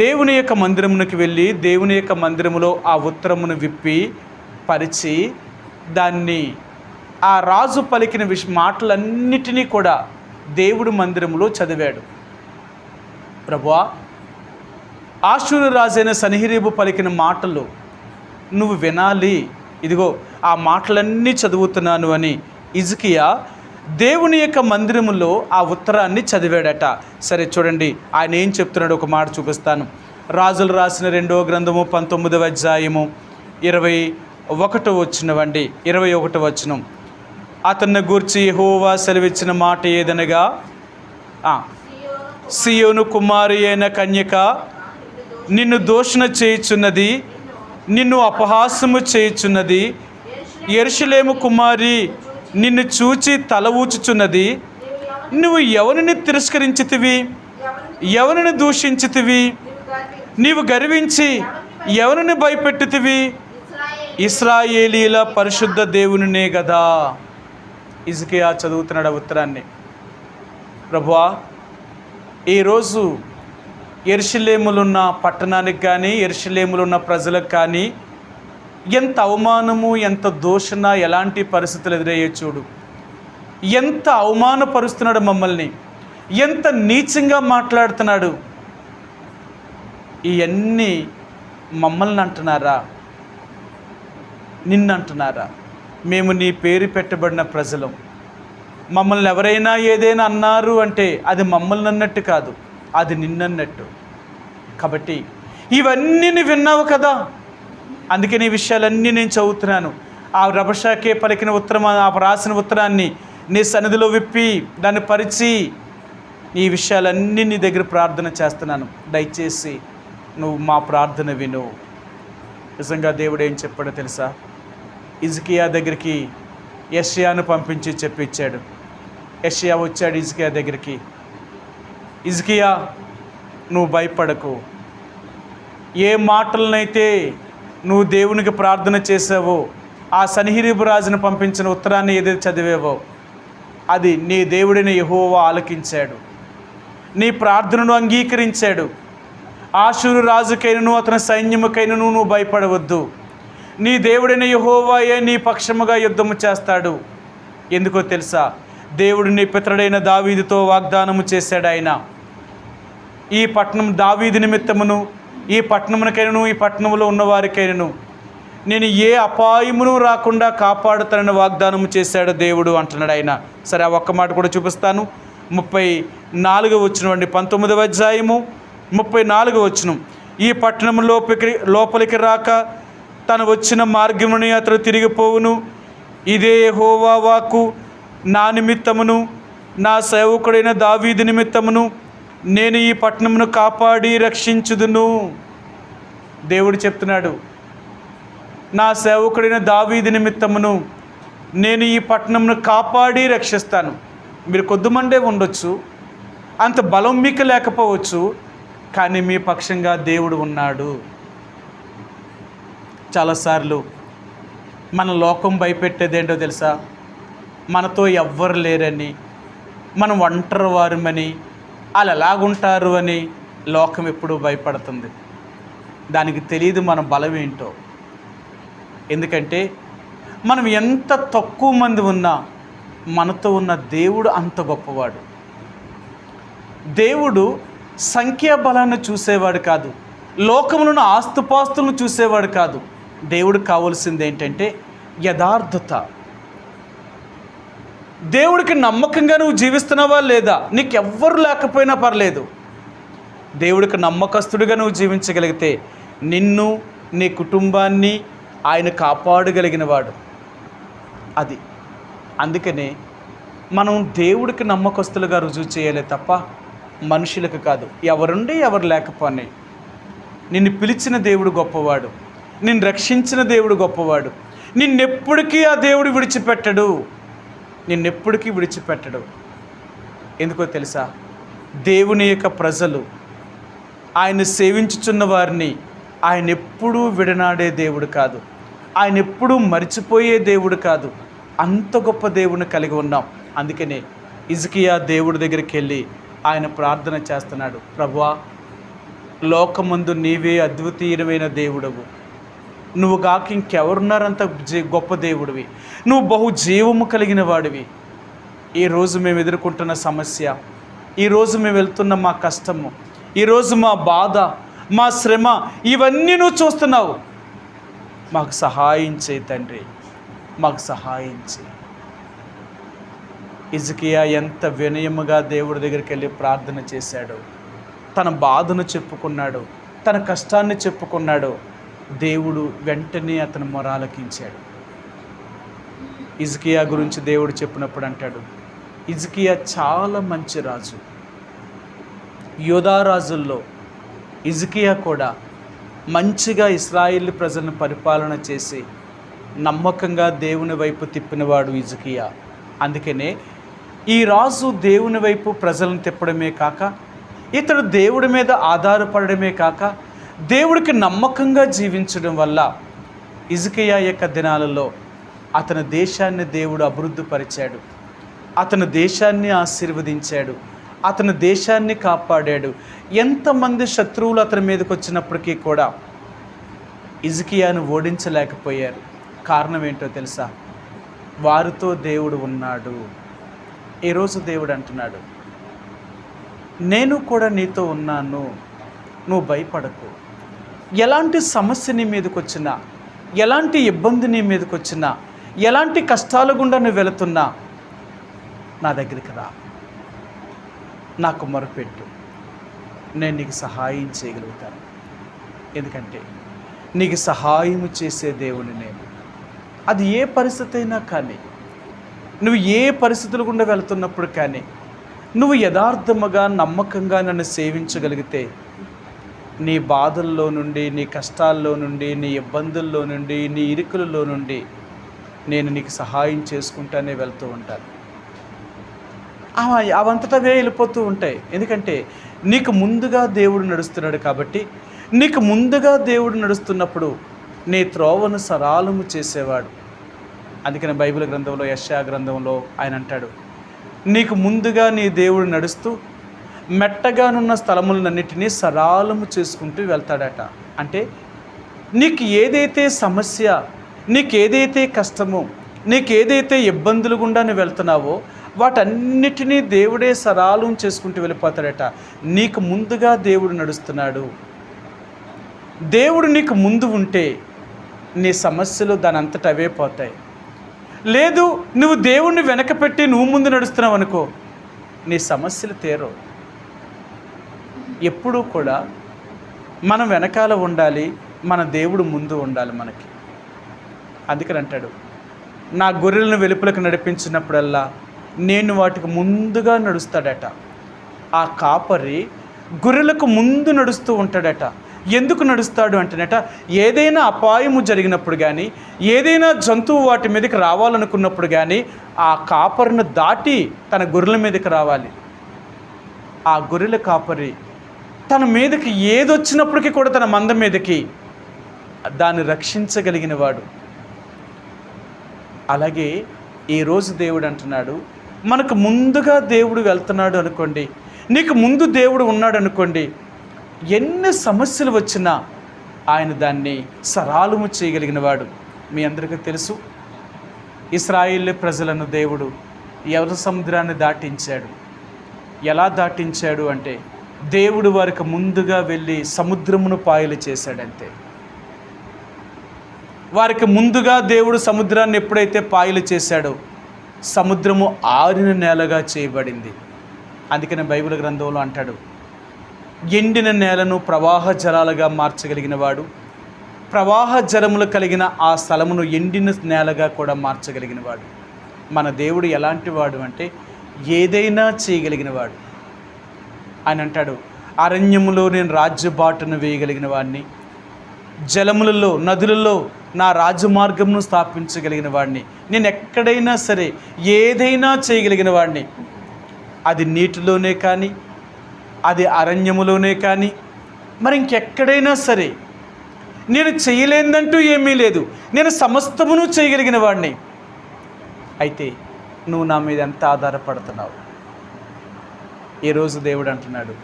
దేవుని యొక్క మందిరమునికి వెళ్ళి దేవుని యొక్క మందిరములో ఆ ఉత్తరమును విప్పి పరిచి దాన్ని ఆ రాజు పలికిన మాటలన్నిటినీ కూడా దేవుడి మందిరములో చదివాడు. ప్రభువా, ఆషూరు రాజైన సన్హెరీబు పలికిన మాటలు నువ్వు వినాలి, ఇదిగో ఆ మాటలన్నీ చదువుతున్నాను అని హిజ్కియా దేవుని యొక్క మందిరములో ఆ ఉత్తరాన్ని చదివాడట. సరే చూడండి ఆయన ఏం చెప్తున్నాడు, ఒక మాట చూపిస్తాను. రాజులు రాసిన 2వ గ్రంథము 19వ అధ్యాయము 21వ వచనమండి. 21వ వచనం, అతన్ని గూర్చి యెహోవా సెలవిచ్చిన మాట ఏదనగా, సియోను కుమారి అయిన కన్యక నిన్ను దూషణ చేయుచున్నది, నిన్ను అపహాస్యము చేయుచున్నది. యెరూషలేము కుమారి నిన్ను చూచి తల ఊచుచున్నది. నువ్వు ఎవరిని తిరస్కరించితివి, ఎవరిని దూషించితివి, నీవు గర్వించి ఎవరిని భయపెట్టితివి? ఇశ్రాయేలీల పరిశుద్ధ దేవునినే కదా. హిజ్కియా చదువుతున్నాడు ఆ ఉత్తరాన్ని. ప్రభువా, ఈరోజు యెరూషలేములున్న పట్టణానికి కానీ యెరూషలేములున్న ప్రజలకు కానీ ఎంత అవమానము, ఎంత దూషణ, ఎలాంటి పరిస్థితులు ఎదురయ్యే చూడు. ఎంత అవమానపరుస్తున్నాడు మమ్మల్ని, ఎంత నీచంగా మాట్లాడుతున్నాడు. ఇవన్నీ మమ్మల్ని అంటున్నారా, నిన్నంటున్నారా? మేము నీ పేరు పెట్టబడిన ప్రజలం. మమ్మల్ని ఎవరైనా ఏదైనా అన్నారు అంటే అది మమ్మల్ని అన్నట్టు కాదు, అది నిన్నన్నట్టు. కాబట్టి ఇవన్నీ విన్నావు కదా, అందుకే నీ విషయాలన్నీ నేను చదువుతున్నాను. ఆ రబషాకే పలికిన ఉత్తరం, ఆ రాసిన ఉత్తరాన్ని నీ సన్నిధిలో విప్పి దాన్ని పరిచి ఈ విషయాలన్నీ నీ దగ్గర ప్రార్థన చేస్తున్నాను. దయచేసి నువ్వు మా ప్రార్థన విను. నిజంగా దేవుడు ఏం చెప్పాడో తెలుసా? హిజ్కియా దగ్గరికి యెషయాను పంపించి చెప్పించాడు. యెషయా వచ్చాడు హిజ్కియా దగ్గరికి. హిజ్కియా, నువ్వు భయపడకు. ఏ మాటలనైతే నువ్వు దేవునికి ప్రార్థన చేసావో, ఆ సన్హెరీబు రాజును పంపించిన ఉత్తరాన్ని ఏదైతే చదివేవో అది నీ దేవుడైన యెహోవా ఆలకించాడు, నీ ప్రార్థనను అంగీకరించాడు. ఆషూరు రాజుకైనను అతని సైన్యముకైనను నువ్వు భయపడవద్దు. నీ దేవుడైన యెహోవాయే నీ పక్షముగా యుద్ధము చేస్తాడు. ఎందుకో తెలుసా? దేవుడు నీ పితరుడైన దావీదుతో వాగ్దానము చేశాడు. ఆయన ఈ పట్టణం దావీదు నిమిత్తమును, ఈ పట్టణమునకైనను ఈ పట్టణంలో ఉన్నవారికైనను నేను ఏ అపాయమును రాకుండా కాపాడుతానని వాగ్దానము చేశాడు దేవుడు అంటున్నాడు ఆయన. సరే, ఆ ఒక్క మాట కూడా చూపిస్తాను. 34వ వచనం అండి, 19వ అధ్యాయము 34వ వచనం. ఈ పట్టణం లోపలికి రాక తను వచ్చిన మార్గముని అతడు తిరిగిపోవును. ఇదే యెహోవా వాక్కు. నా నిమిత్తమును నా సేవకుడైన దావీదు నిమిత్తమును నేను ఈ పట్టణమును కాపాడి రక్షించుదును. దేవుడు చెప్తున్నాడు, నా సేవకుడైన దావీదు నిమిత్తమును నేను ఈ పట్టణమును కాపాడి రక్షిస్తాను. మీరు కొద్దిమందే ఉండొచ్చు, అంత బలం మీకు లేకపోవచ్చు, కానీ మీ పక్షంగా దేవుడు ఉన్నాడు. చాలాసార్లు మన లోకం భయపెట్టేది ఏంటో తెలుసా? మనతో ఎవ్వరు లేరని, మనం ఒంటరి వారమని, వాళ్ళు ఎలాగుంటారు అని లోకం ఎప్పుడూ భయపడుతుంది. దానికి తెలియదు మన బలం ఏంటో. ఎందుకంటే మనం ఎంత తక్కువ మంది ఉన్నా మనతో ఉన్న దేవుడు అంత గొప్పవాడు. దేవుడు సంఖ్యాబలాన్ని చూసేవాడు కాదు, లోకములను ఆస్తుపాస్తులను చూసేవాడు కాదు. దేవుడు కావాల్సింది ఏంటంటే యథార్థత. దేవుడికి నమ్మకంగా నువ్వు జీవిస్తున్నావా లేదా? నీకెవ్వరు లేకపోయినా పర్లేదు, దేవుడికి నమ్మకస్తుడిగా నువ్వు జీవించగలిగితే నిన్ను, నీ కుటుంబాన్ని ఆయన కాపాడగలిగిన వాడు. అది అందుకనే మనం దేవుడికి నమ్మకస్తులుగా రుజువు చేయాలి తప్ప మనుషులకు కాదు. ఎవరుండి ఎవరు లేకపోని నిన్ను పిలిచిన దేవుడు గొప్పవాడు, నిన్ను రక్షించిన దేవుడు గొప్పవాడు. నిన్నెప్పటికీ ఆ దేవుడు విడిచిపెట్టడు, నిన్నెప్పటికీ విడిచిపెట్టడు. ఎందుకో తెలుసా? దేవుని యొక్క ప్రజలు, ఆయన సేవించుచున్న వారిని ఆయన ఎప్పుడూ విడనాడే దేవుడు కాదు, ఆయన ఎప్పుడూ మరిచిపోయే దేవుడు కాదు. అంత గొప్ప దేవుడిని కలిగి ఉన్నాం. అందుకనే హిజ్కియా దేవుడి దగ్గరికి వెళ్ళి ఆయన ప్రార్థన చేస్తున్నాడు. ప్రభువా, లోకమందు నీవే అద్వితీయమైన దేవుడవు, నువ్వు కాక ఇంకెవరున్నారంత గొప్ప దేవుడివి, నువ్వు బహు జీవము కలిగిన వాడివి. ఈరోజు మేము ఎదుర్కొంటున్న సమస్య, ఈరోజు మేము వెళ్తున్న మా కష్టము, ఈరోజు మా బాధ, మా శ్రమ, ఇవన్నీ నువ్వు చూస్తున్నావు. మాకు సహాయం చేయి తండ్రి, మాకు సహాయం చేయి. హిజ్కియా ఎంత వినయముగా దేవుడి దగ్గరికి వెళ్ళి ప్రార్థన చేశాడు, తన బాధను చెప్పుకున్నాడు, తన కష్టాన్ని చెప్పుకున్నాడు. దేవుడు వెంటనే అతను మొరాలకించాడు. హిజ్కియా గురించి దేవుడు చెప్పినప్పుడు అంటాడు, హిజ్కియా చాలా మంచి రాజు. యూదా రాజుల్లో హిజ్కియా కూడా మంచిగా ఇశ్రాయేలు ప్రజలను పరిపాలన చేసి నమ్మకంగా దేవుని వైపు తిప్పినవాడు హిజ్కియా. అందుకనే ఈ రాజు దేవుని వైపు ప్రజలను తిప్పడమే కాక, ఇతడు దేవుడి మీద ఆధారపడమే కాక, దేవుడికి నమ్మకంగా జీవించడం వల్ల హిజ్కియా యొక్క దినాలలో అతని దేశాన్ని దేవుడు అభివృద్ధిపరిచాడు, అతని దేశాన్ని ఆశీర్వదించాడు, అతని దేశాన్ని కాపాడాడు. ఎంతమంది శత్రువులు అతని మీదకి వచ్చినప్పటికీ కూడా హిజ్కియాను ఓడించలేకపోయారు. కారణం ఏంటో తెలుసా? వారితో దేవుడు ఉన్నాడు. ఈరోజు దేవుడు అంటున్నాడు, నేను కూడా నీతో ఉన్నాను, నువ్వు భయపడకు. ఎలాంటి సమస్య నీ మీదకి వచ్చినా, ఎలాంటి ఇబ్బంది నీ మీదకి వచ్చినా, ఎలాంటి కష్టాల గుండా నువ్వు వెళుతున్నా నా దగ్గరికి రా, నాకు మొరపెట్టు, నేను నీకు సహాయం చేయగలుగుతాను. ఎందుకంటే నీకు సహాయం చేసే దేవుని నేను. అది ఏ పరిస్థితి అయినా కానీ, నువ్వు ఏ పరిస్థితుల గుండా వెళుతున్నప్పుడు కానీ, నువ్వు యథార్థముగా నమ్మకంగా నన్ను సేవించగలిగితే నీ బాధల్లో నుండి, నీ కష్టాల్లో నుండి, నీ ఇబ్బందుల్లో నుండి, నీ ఇరుకులలో నుండి నేను నీకు సహాయం చేసుకుంటానే వెళ్తూ ఉంటాను. అవంతటవే వెళ్ళిపోతూ ఉంటాయి. ఎందుకంటే నీకు ముందుగా దేవుడు నడుస్తున్నాడు కాబట్టి, నీకు ముందుగా దేవుడు నడుస్తున్నప్పుడు నీ త్రోవను సరాలము చేసేవాడు. అందుకని బైబిల్ గ్రంథంలో, యెషయా గ్రంథంలో ఆయన అంటాడు, నీకు ముందుగా నీ దేవుడు నడుస్తూ మెట్టగానున్న స్థలములన్నిటినీ సరాలము చేసుకుంటూ వెళ్తాడట. అంటే నీకు ఏదైతే సమస్య, నీకేదైతే కష్టమో, నీకేదైతే ఇబ్బందులు గుండా నువ్వు వెళ్తున్నావో వాటన్నిటినీ దేవుడే సరాలం చేసుకుంటూ వెళ్ళిపోతాడట. నీకు ముందుగా దేవుడు నడుస్తున్నాడు. దేవుడు నీకు ముందు ఉంటే నీ సమస్యలు దాని అంతటా అవే పోతాయి. లేదు, నువ్వు దేవుడిని వెనక పెట్టి నువ్వు ముందు నడుస్తున్నావు అనుకో, నీ సమస్యలు తీరవు. ఎప్పుడూ కూడా మనం వెనకాల ఉండాలి, మన దేవుడు ముందు ఉండాలి మనకి. అందుకని అంటాడు, నా గొర్రెలను వెలుపలకు నడిపించినప్పుడల్లా నేను వాటికి ముందుగా నడుస్తాడట. ఆ కాపరి గొర్రెలకు ముందు నడుస్తూ ఉంటాడట. ఎందుకు నడుస్తాడు అంటేనట, ఏదైనా అపాయము జరిగినప్పుడు కానీ, ఏదైనా జంతువు వాటి మీదకి రావాలనుకున్నప్పుడు కానీ ఆ కాపరిని దాటి తన గొర్రెల మీదకి రావాలి. ఆ గొర్రెల కాపరి తన మీదకి ఏదొచ్చినప్పటికీ కూడా తన మంద మీదకి దాన్ని రక్షించగలిగిన వాడు. అలాగే ఈరోజు దేవుడు అంటున్నాడు, మనకు ముందుగా దేవుడు వెళ్తున్నాడు అనుకోండి, నీకు ముందు దేవుడు ఉన్నాడు అనుకోండి, ఎన్ని సమస్యలు వచ్చినా ఆయన దాన్ని సరాలము చేయగలిగిన వాడు. మీ అందరికీ తెలుసు, ఇశ్రాయేలు ప్రజలను దేవుడు ఎర్ర సముద్రాన్ని దాటించాడు. ఎలా దాటించాడు అంటే, దేవుడు వారికి ముందుగా వెళ్ళి సముద్రమును పాయలు చేశాడంతే. వారికి ముందుగా దేవుడు సముద్రాన్ని ఎప్పుడైతే పాయలు చేశాడో సముద్రము ఆరిన నేలగా చేయబడింది. అందుకని బైబిల్ గ్రంథంలో అంటాడు, ఎండిన నేలను ప్రవాహ జలాలుగా మార్చగలిగిన వాడు, ప్రవాహ జలములు కలిగిన ఆ స్థలమును ఎండిన నేలగా కూడా మార్చగలిగిన వాడు. మన దేవుడు ఎలాంటి వాడు అంటే ఏదైనా చేయగలిగిన వాడు. ఆయన అంటాడు, అరణ్యములో నేను రాజ్యబాటును వేయగలిగిన వాడిని, జలములలో నదులలో నా రాజమార్గమును స్థాపించగలిగిన వాడిని, నేను ఎక్కడైనా సరే ఏదైనా చేయగలిగిన వాడిని. అది నీటిలోనే కానీ, అది అరణ్యములోనే కానీ, మరి ఇంకెక్కడైనా సరే నేను చేయలేదంటూ ఏమీ లేదు. నేను సమస్తమును చేయగలిగిన వాడిని. అయితే నువ్వు నా మీద ఎంత ఆధారపడుతున్నావు? ఈరోజు దేవుడు అంటున్నాడు,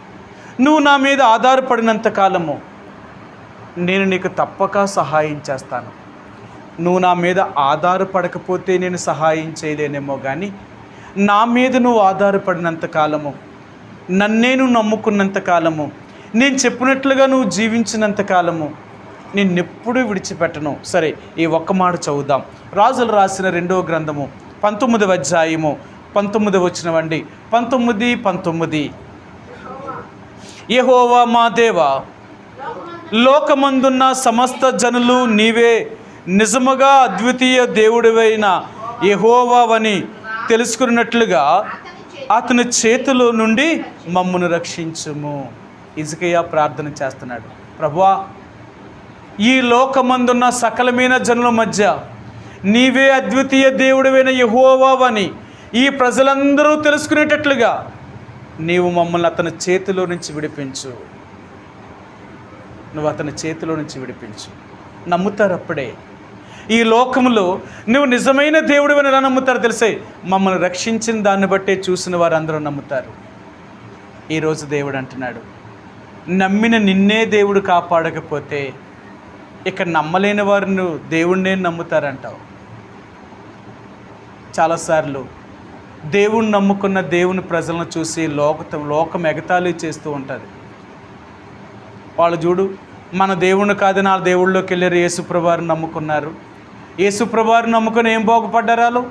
నువ్వు నా మీద ఆధారపడినంత కాలము నేను నీకు తప్పక సహాయం చేస్తాను. నువ్వు నా మీద ఆధారపడకపోతే నేను సహాయం చేయలేనేమో, కానీ నా మీద నువ్వు ఆధారపడినంత కాలము, నన్నే నువ్వు నమ్ముకున్నంత కాలము, నేను చెప్పినట్లుగా నువ్వు జీవించినంత కాలము నిన్నెప్పుడూ విడిచిపెట్టను. సరే, ఈ ఒక్క మాట చదువుదాం. రాజులు రాసిన 2వ గ్రంథము 19వ అధ్యాయము 19 వచనమండి. 19 యెహోవా మా దేవా, లోకమందున్న సమస్త జనులు నీవే నిజముగా అద్వితీయ దేవుడివైన యెహోవావని తెలుసుకున్నట్లుగా అతని చేతిలో నుండి మమ్మను రక్షించుము. హిజ్కియా ప్రార్థన చేస్తున్నాడు, ప్రభువా, ఈ లోకమందున్న సకలమైన జనుల మధ్య నీవే అద్వితీయ దేవుడివైన యెహోవావని ఈ ప్రజలందరూ తెలుసుకునేటట్లుగా నీవు మమ్మల్ని అతని చేతిలో నుంచి విడిపించు. నువ్వు అతని చేతిలో నుంచి విడిపించు. నమ్ముతారు అప్పుడే. ఈ లోకంలో నువ్వు నిజమైన దేవుడు అని ఎలా నమ్ముతారు తెలిసే? మమ్మల్ని రక్షించిన దాన్ని బట్టే చూసిన వారందరూ నమ్ముతారు. ఈరోజు దేవుడు అంటున్నాడు, నమ్మిన నిన్నే దేవుడు కాపాడకపోతే ఇక నమ్మలేని వారు నువ్వు దేవుణ్ణే నమ్ముతారంటావు. చాలాసార్లు దేవుణ్ణి నమ్ముకున్న దేవుని ప్రజలను చూసి లోకం ఎగతాళి చేస్తూ ఉంటుంది. వాళ్ళు చూడు, మన దేవుణ్ణి కాదు నా దేవుళ్ళలోకి వెళ్ళారు, యేసుప్రభువారిని నమ్ముకున్నారు. యేసుప్రభువారిని నమ్ముకొని ఏం బాగుపడ్డారు?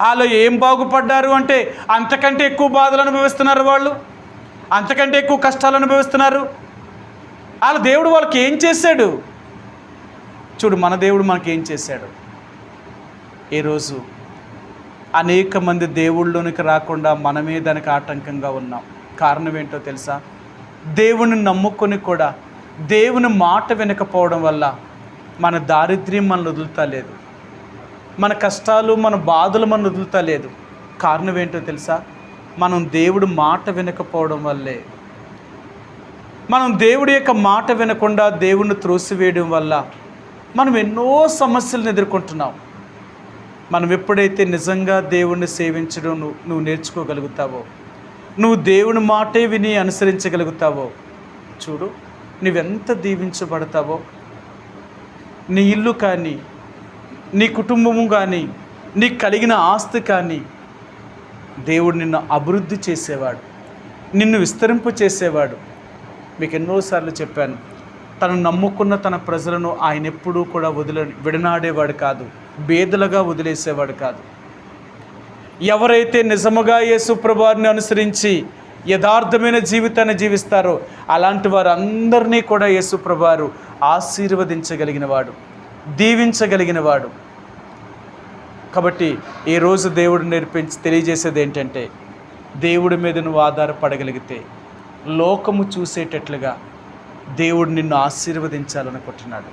వాళ్ళు ఏం బాగుపడ్డారు అంటే అంతకంటే ఎక్కువ బాధలు అనుభవిస్తున్నారు, వాళ్ళు అంతకంటే ఎక్కువ కష్టాలు అనుభవిస్తున్నారు. వాళ్ళ దేవుడు వాళ్ళకి ఏం చేశాడు? చూడు, మన దేవుడు మనకి ఏం చేశాడు? ఈరోజు అనేక మంది దేవుళ్ళలోనికి రాకుండా మనమే దానికి ఆటంకంగా ఉన్నాం. కారణం ఏంటో తెలుసా? దేవుని నమ్ముకొని కూడా దేవుని మాట వినకపోవడం వల్ల మన దారిద్ర్యం మనల్ని వదులుతలేదు, మన కష్టాలు మన బాధలు మనల్ని వదులుతలేదు. కారణం ఏంటో తెలుసా? మనం దేవుడి మాట వినకపోవడం వల్లే. మనం దేవుడి యొక్క మాట వినకుండా దేవుణ్ణి త్రోసివేయడం వల్ల మనం ఎన్నో సమస్యలను ఎదుర్కొంటున్నాం. మనం ఎప్పుడైతే నిజంగా దేవుణ్ణి సేవించడం నువ్వు నేర్చుకోగలుగుతావో, నువ్వు దేవుని మాటే విని అనుసరించగలుగుతావో, చూడు నువ్వెంత దీవించబడతావో. నీ ఇల్లు కానీ, నీ కుటుంబము కానీ, నీకు కలిగిన ఆస్తి కానీ దేవుడు నిన్ను అభివృద్ధి చేసేవాడు, నిన్ను విస్తరింపు చేసేవాడు. మీకు ఎన్నోసార్లు చెప్పాను, తను నమ్ముకున్న తన ప్రజలను ఆయన ఎప్పుడూ కూడా విడనాడేవాడు కాదు, బేదలుగా వదిలేసేవాడు కాదు. ఎవరైతే నిజముగా యేసుప్రభువారిని అనుసరించి యథార్థమైన జీవితాన్ని జీవిస్తారో అలాంటి వారందరినీ కూడా యేసుప్రభువారు ఆశీర్వదించగలిగిన వాడు, దీవించగలిగిన వాడు. కాబట్టి ఈరోజు దేవుడు తెలియజేసేది ఏంటంటే, దేవుడి మీద నువ్వు ఆధారపడగలిగితే లోకము చూసేటట్లుగా దేవుడు నిన్ను ఆశీర్వదించాలనుకుంటున్నాడు.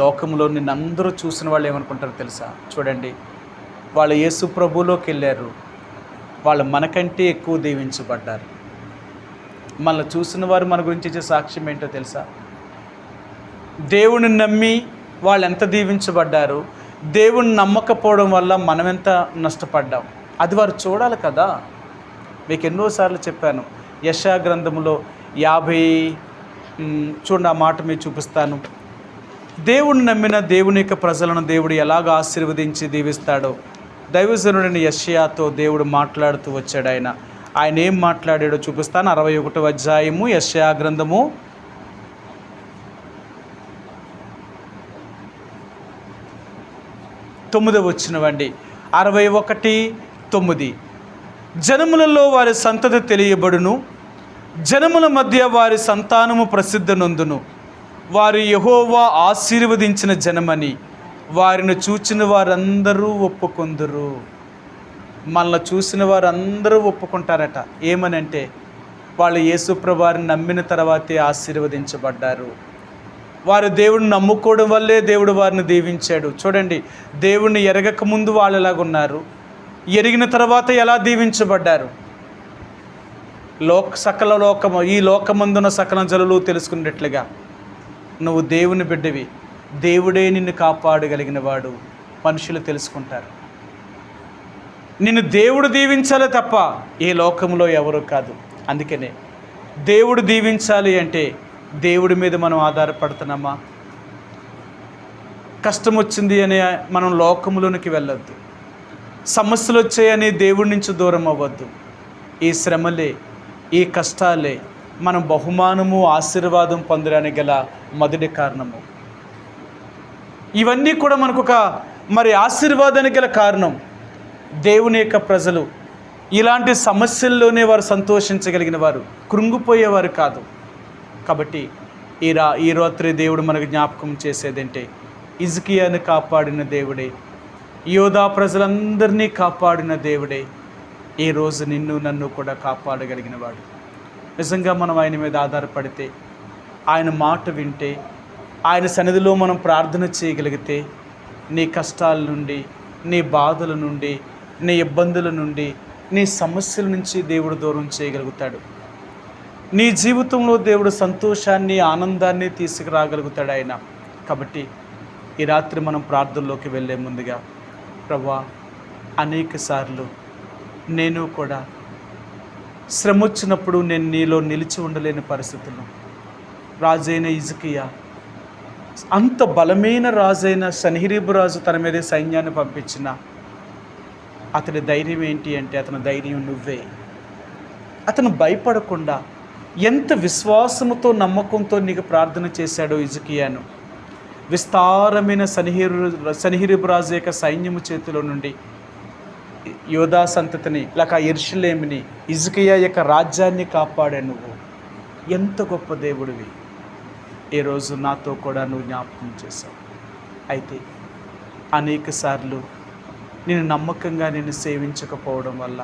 లోకంలో నిన్ను అందరూ చూసిన వాళ్ళు ఏమనుకుంటారో తెలుసా? చూడండి, వాళ్ళు యేసు ప్రభువులోకి వెళ్ళారు, వాళ్ళు మనకంటే ఎక్కువ దీవించబడ్డారు. మనల్ని చూసిన వారు మన గురించి ఇచ్చే సాక్ష్యం ఏంటో తెలుసా? దేవుని నమ్మి వాళ్ళు ఎంత దీవించబడ్డారు, దేవుని నమ్మకపోవడం వల్ల మనం ఎంత నష్టపడ్డాం, అది వారు చూడాలి కదా. మీకు ఎన్నోసార్లు చెప్పాను, యెషయా గ్రంథంలో 50 చూడండి, ఆ మాట మీకు చూపిస్తాను. దేవుని నమ్మిన దేవుని యొక్క ప్రజలను దేవుడు ఎలాగ ఆశీర్వదించి దీవిస్తాడో దైవజనుడైన యెషయాతో దేవుడు మాట్లాడుతూ వచ్చాడు. ఆయన ఏం మాట్లాడాడో చూపిస్తాను. 61వ అధ్యాయము యెషయా గ్రంథము 9వ వచనం అండి. 61:9. జనములలో వారి సంతతి తెలియబడును, జనముల మధ్య వారి సంతానము ప్రసిద్ధ నొందును. వారు యెహోవా ఆశీర్వదించిన జనమని వారిని చూచిన వారందరూ ఒప్పుకొందురు. మనల్ని చూసిన వారందరూ ఒప్పుకుంటారట. ఏమనంటే వాళ్ళు యేసుప్రభువారిని నమ్మిన తర్వాతే ఆశీర్వదించబడ్డారు. వారు దేవుడిని నమ్ముకోవడం వల్లే దేవుడు వారిని దీవించాడు. చూడండి, దేవుణ్ణి ఎరగక ముందు వాళ్ళు ఎలాగున్నారు, ఎరిగిన తర్వాత ఎలా దీవించబడ్డారు. సకల లోకము, ఈ లోకమందున సకల జనులు తెలుసుకున్నట్లుగా నువ్వు దేవుని బిడ్డవి, దేవుడే నిన్ను కాపాడగలిగిన వాడు మనుషులు తెలుసుకుంటారు. నిన్ను దేవుడు దీవించాలి తప్ప ఏ లోకంలో ఎవరూ కాదు. అందుకనే దేవుడు దీవించాలి అంటే దేవుడి మీద మనం ఆధారపడుతున్నామా? కష్టం వచ్చింది అని మనం లోకములోనికి వెళ్ళొద్దు. సమస్యలు వచ్చాయని దేవుడి నుంచి దూరం అవ్వద్దు. ఈ శ్రమలే, ఈ కష్టాలే మనం బహుమానము, ఆశీర్వాదం పొందడానికి గల మొదటి కారణము. ఇవన్నీ కూడా మనకు ఒక ఆశీర్వాదానికి గల కారణం. దేవుని యొక్క ప్రజలు ఇలాంటి సమస్యల్లోనే వారు సంతోషించగలిగిన వారు, కృంగిపోయేవారు కాదు. కాబట్టి ఈ రాత్రి దేవుడు మనకు జ్ఞాపకం చేసేదంటే హిజ్కియాను కాపాడిన దేవుడే, యోధా ప్రజలందరినీ కాపాడిన దేవుడే ఈరోజు నిన్ను నన్ను కూడా కాపాడగలిగిన వాడు. నిజంగా మనం ఆయన మీద ఆధారపడితే, ఆయన మాట వింటే, ఆయన సన్నిధిలో మనం ప్రార్థన చేయగలిగితే నీ కష్టాల నుండి, నీ బాధల నుండి, నీ ఇబ్బందుల నుండి, నీ సమస్యల నుంచి దేవుడు దూరం చేయగలుగుతాడు. నీ జీవితంలో దేవుడు సంతోషాన్ని, ఆనందాన్ని తీసుకురాగలుగుతాడు ఆయన. కాబట్టి ఈ రాత్రి మనం ప్రార్థనలోకి వెళ్ళే ముందుగా, ప్రభువా, అనేక సార్లు నేను కూడా శ్రమ వచ్చినప్పుడు నేను నీలో నిలిచి ఉండలేని పరిస్థితుల్లో, రాజైన హిజ్కియా, అంత బలమైన రాజైన సన్హెరీబు రాజు తన మీదే సైన్యాన్ని పంపించిన అతని ధైర్యం ఏంటి అంటే, అతని ధైర్యం నువ్వే. అతను భయపడకుండా ఎంత విశ్వాసముతో, నమ్మకంతో నీకు ప్రార్థన చేశాడో హిజ్కియాను. విస్తారమైన సన్హెరీబు రాజు యొక్క సైన్యము చేతిలో నుండి యోధా సంతతిని, లేక యెరూషలేముని, హిజ్కియా యొక్క రాజ్యాన్ని కాపాడే నువ్వు ఎంత గొప్ప దేవుడివి. ఈరోజు నాతో కూడా నువ్వు జ్ఞాపకం చేశావు. అయితే అనేక సార్లు నేను నమ్మకంగా నిన్ను సేవించకపోవడం వల్ల,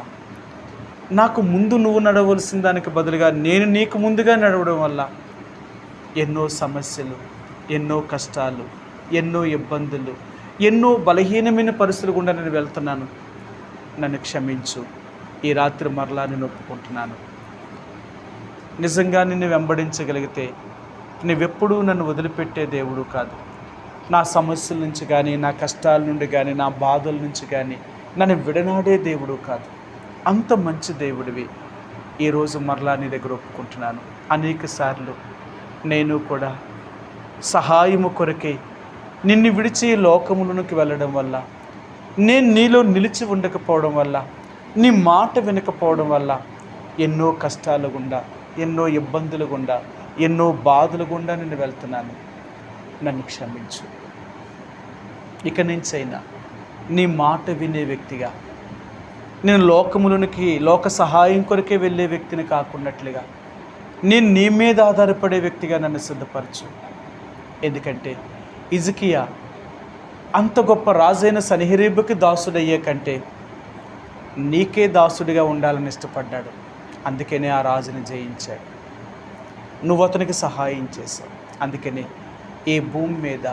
నాకు ముందు నువ్వు నడవలసిన దానికి బదులుగా నేను నీకు ముందుగా నడవడం వల్ల ఎన్నో సమస్యలు, ఎన్నో కష్టాలు, ఎన్నో ఇబ్బందులు, ఎన్నో బలహీనమైన పరిస్థితులు గుండా నేను వెళ్తున్నాను. నన్ను క్షమించు. ఈ రాత్రి మరలా నేను ఒప్పుకుంటున్నాను. నిజంగా నిన్ను వెంబడించగలిగితే నువ్వెప్పుడూ నన్ను వదిలిపెట్టే దేవుడు కాదు. నా సమస్యల నుంచి కానీ, నా కష్టాల నుండి కానీ, నా బాధల నుంచి కానీ నన్ను విడనాడే దేవుడు కాదు. అంత మంచి దేవుడివి. ఈరోజు మరలా నీ దగ్గర ఒప్పుకుంటున్నాను. అనేక సార్లు నేను కూడా సహాయము కొరకే నిన్ను విడిచి లోకములోనికి వెళ్ళడం వల్ల, నేను నీలో నిలిచి ఉండకపోవడం వల్ల, నీ మాట వినకపోవడం వల్ల ఎన్నో కష్టాలు గుండా, ఎన్నో ఇబ్బందులు గుండా, ఎన్నో బాధలు గుండా నేను వెళ్తున్నాను. నన్ను క్షమించు. ఇక నుంచైనా నీ మాట వినే వ్యక్తిగా, నేను లోకములోనికి లోక సహాయం కొరకే వెళ్ళే వ్యక్తిని కాకున్నట్లుగా నేను నీ మీద ఆధారపడే వ్యక్తిగా నన్ను సిద్ధపరచు. ఎందుకంటే హిజ్కియా అంత గొప్ప రాజైన సన్హెరీబుకి దాసుడయ్యే కంటే నీకే దాసుడిగా ఉండాలని ఇష్టపడ్డాడు. అందుకనే ఆ రాజుని జయించాడు. నువ్వు అతనికి సహాయం చేశావు. అందుకని ఈ భూమి మీద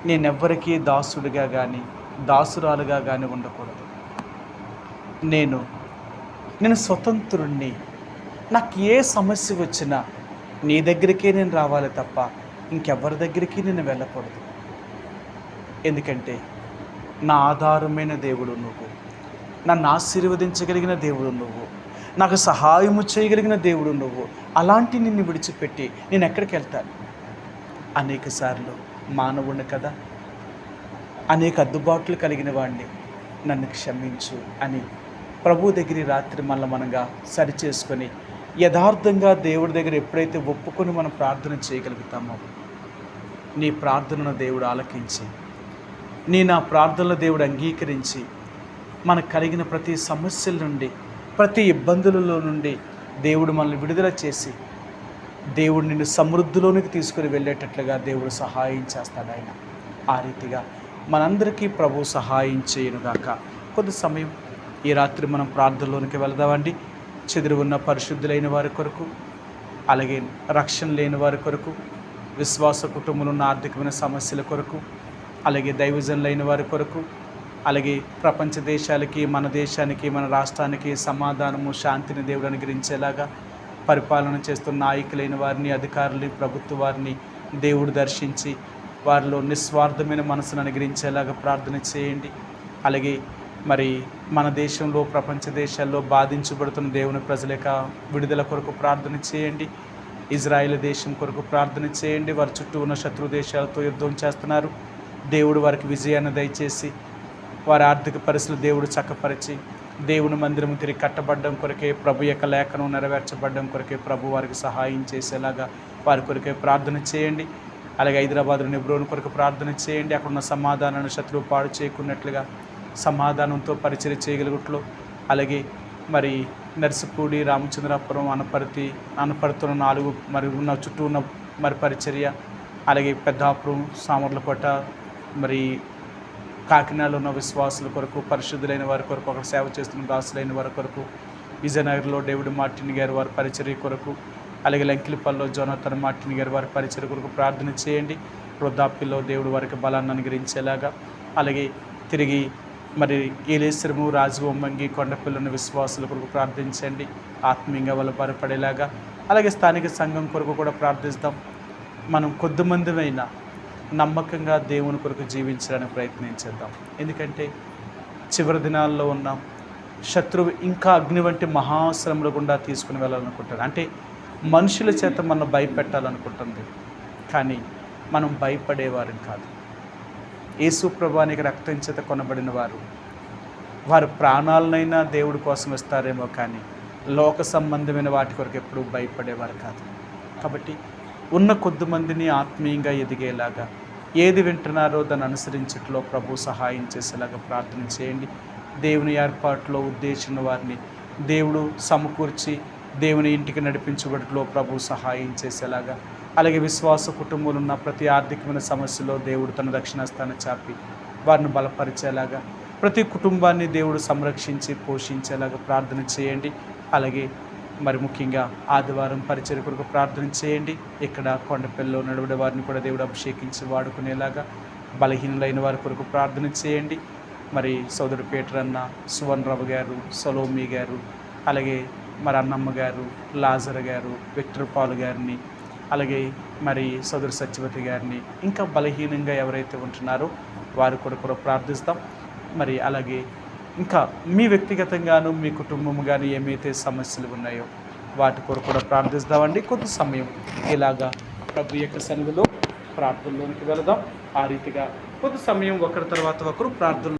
నేనెవ్వరికీ దాసుడిగా కానీ, దాసురాలుగా కానీ ఉండకూడదు. నేను స్వతంత్రుణ్ణి. నాకు ఏ సమస్య వచ్చినా నీ దగ్గరికే నేను రావాలి తప్ప ఇంకెవ్వరి దగ్గరికి నేను వెళ్ళకూడదు. ఎందుకంటే నా ఆధారమైన దేవుడు నువ్వు, నన్ను ఆశీర్వదించగలిగిన దేవుడు నువ్వు, నాకు సహాయము చేయగలిగిన దేవుడు నువ్వు. అలాంటి నిన్ను విడిచిపెట్టి నేను ఎక్కడికి వెళ్తాను? అనేక సార్లు మానవుని కదా, అనేక అద్దుబాట్లు కలిగిన వాడిని, నన్ను క్షమించు అని ప్రభు దగ్గర రాత్రి మనంగా సరిచేసుకొని యథార్థంగా దేవుడి దగ్గర ఎప్పుడైతే ఒప్పుకొని మనం ప్రార్థన చేయగలుగుతామో, నీ ప్రార్థనను దేవుడు ఆలకించి, నా ప్రార్థనలు దేవుడు అంగీకరించి మనకు కలిగిన ప్రతి సమస్యల నుండి, ప్రతి ఇబ్బందులలో నుండి దేవుడు మనల్ని విడుదల చేసి దేవుడు నిన్ను సమృద్ధిలోనికి తీసుకుని వెళ్ళేటట్లుగా దేవుడు సహాయం చేస్తాడు. ఆయన ఆ రీతిగా మనందరికీ ప్రభు సహాయం చేయనుగాక. కొద్ది సమయం ఈ రాత్రి మనం ప్రార్థనలోనికి వెళదామండి. చెదిరి ఉన్న పరిశుద్ధులైన వారి కొరకు, అలాగే రక్షణ లేని వారి కొరకు, విశ్వాస కుటుంబంలో ఉన్న ఆర్థికమైన సమస్యల కొరకు, అలాగే దైవజనులైన వారి కొరకు, అలాగే ప్రపంచ దేశాలకి, మన దేశానికి, మన రాష్ట్రానికి సమాధానము, శాంతిని దేవుడు అనుగ్రహించేలాగా పరిపాలన చేస్తున్న నాయకులైన వారిని, అధికారులు, ప్రభుత్వ వారిని దేవుడు దర్శించి వారిలో నిస్వార్థమైన మనసును అనుగ్రహించేలాగా ప్రార్థన చేయండి. అలాగే మరి మన దేశంలో, ప్రపంచ దేశాల్లో బాధించబడుతున్న దేవుని ప్రజల యొక్క విడుదల కొరకు ప్రార్థన చేయండి. ఇజ్రాయెల్ దేశం కొరకు ప్రార్థన చేయండి. వారి చుట్టూ ఉన్న శత్రు దేశాలతో యుద్ధం చేస్తున్నారు. దేవుడు వారికి విజయాన్ని దయచేసి వారి ఆర్థిక పరిస్థితులు దేవుడు చక్కపరిచి దేవుని మందిరం తిరిగి కట్టబడడం కొరకే, ప్రభు యొక్క లేఖనం నెరవేర్చబడడం కొరకే ప్రభు వారికి సహాయం చేసేలాగా వారి కొరకే ప్రార్థన చేయండి. అలాగే హైదరాబాద్ నిబ్రోన్ కొరకు ప్రార్థన చేయండి. అక్కడ ఉన్న సమాధానాన్ని శత్రువు పాడు చేయకున్నట్లుగా సమాధానంతో పరిచర్య చేయగలుగుట్లో, అలాగే మరి నర్సిపూడి, రామచంద్రాపురం, అనపర్తిలో 4 మరి ఉన్న చుట్టూ ఉన్న మరి పరిచర్య, అలాగే పెద్దాపురం, సామర్లకోట, మరి కాకినాడలో ఉన్న విశ్వాసుల కొరకు, పరిశుద్ధులైన వారి కొరకు, అక్కడ సేవ చేస్తున్న దాసులైన వారి కొరకు, విజయనగర్లో డేవిడ్ మార్టిన్ గారు వారి పరిచర్య కొరకు, అలాగే లంకిలిపల్లిలో జోనాథన్ మార్టిన్ గారు వారి పరిచర్య కొరకు ప్రార్థన చేయండి. వృద్ధాప్యంలో దేవుడు వారికి బలాన్ని అనుగ్రహించేలాగా, అలాగే తిరిగి మరి ఏలేశ్వరము, రాజవొమ్మంగి, కొండపిల్లని విశ్వాసుల కొరకు ప్రార్థించండి. ఆత్మీయంగా వాళ్ళు బలపడేలాగా, అలాగే స్థానిక సంఘం కొరకు కూడా ప్రార్థిస్తాం. మనం కొద్దిమందిమైనా నమ్మకంగా దేవుని కొరకు జీవించడానికి ప్రయత్నించేద్దాం. ఎందుకంటే చివరి దినాల్లో ఉన్నాం. శత్రువు ఇంకా అగ్ని వంటి మహాశ్రమల గుండా తీసుకుని వెళ్ళాలనుకుంటాడు. అంటే మనుషుల చేత మనం భయపెట్టాలనుకుంటుంది, కానీ మనం భయపడేవారిని కాదు. యేసు ప్రభువానికి రక్తం చేత కొనబడిన వారు ప్రాణాలనైనా దేవుడి కోసం ఇస్తారేమో, కానీ లోక సంబంధమైన వాటి కొరకు ఎప్పుడూ భయపడేవారు కాదు. కాబట్టి ఉన్న కొద్దిమందిని ఆత్మీయంగా ఎదిగేలాగా, ఏది వింటున్నారో దాన్ని అనుసరించట్లో ప్రభు సహాయం చేసేలాగా ప్రార్థన చేయండి. దేవుని ఏర్పాటులో ఉద్దేశించిన వారిని దేవుడు సమకూర్చి దేవుని ఇంటికి నడిపించబడిలో ప్రభు సహాయం చేసేలాగా, అలాగే విశ్వాస కుటుంబంలో ఉన్న ప్రతి ఆర్థికమైన సమస్యలో దేవుడు తన దక్షిణాస్థానం చాపి వారిని బలపరిచేలాగా, ప్రతి కుటుంబాన్ని దేవుడు సంరక్షించి పోషించేలాగా ప్రార్థన చేయండి. అలాగే మరి ముఖ్యంగా ఆదివారం పరిచర్య కొరకు ప్రార్థన చేయండి. ఇక్కడ కొండపల్లిలో నడవడే వారిని కూడా దేవుడు అభిషేకించి వాడుకునేలాగా, బలహీనులైన వారి కొరకు ప్రార్థన చేయండి. మరి సోదరు పీటర్ అన్న, సువర్ణరావు గారు, సలోమి గారు, అలాగే మరి అన్నమ్మ గారు, లాజర్ గారు, విక్టర్ పాల్ గారిని, అలాగే మరి సోదరు సత్యవతి గారిని, ఇంకా బలహీనంగా ఎవరైతే ఉంటున్నారో వారి కొరకు కూడా ప్రార్థిస్తాం. మరి అలాగే ఇంకా మీ వ్యక్తిగతంగాను, మీ కుటుంబం కానీ ఏమైతే సమస్యలు ఉన్నాయో వాటి కొరకు కూడా ప్రార్థిస్తామండి. కొద్ది సమయం ఇలాగా ప్రభు యొక్క సన్నిధిలో ప్రార్థనలోనికి వెళదాం. ఆ రీతిగా కొద్ది సమయం ఒకరి తర్వాత ఒకరు ప్రార్థన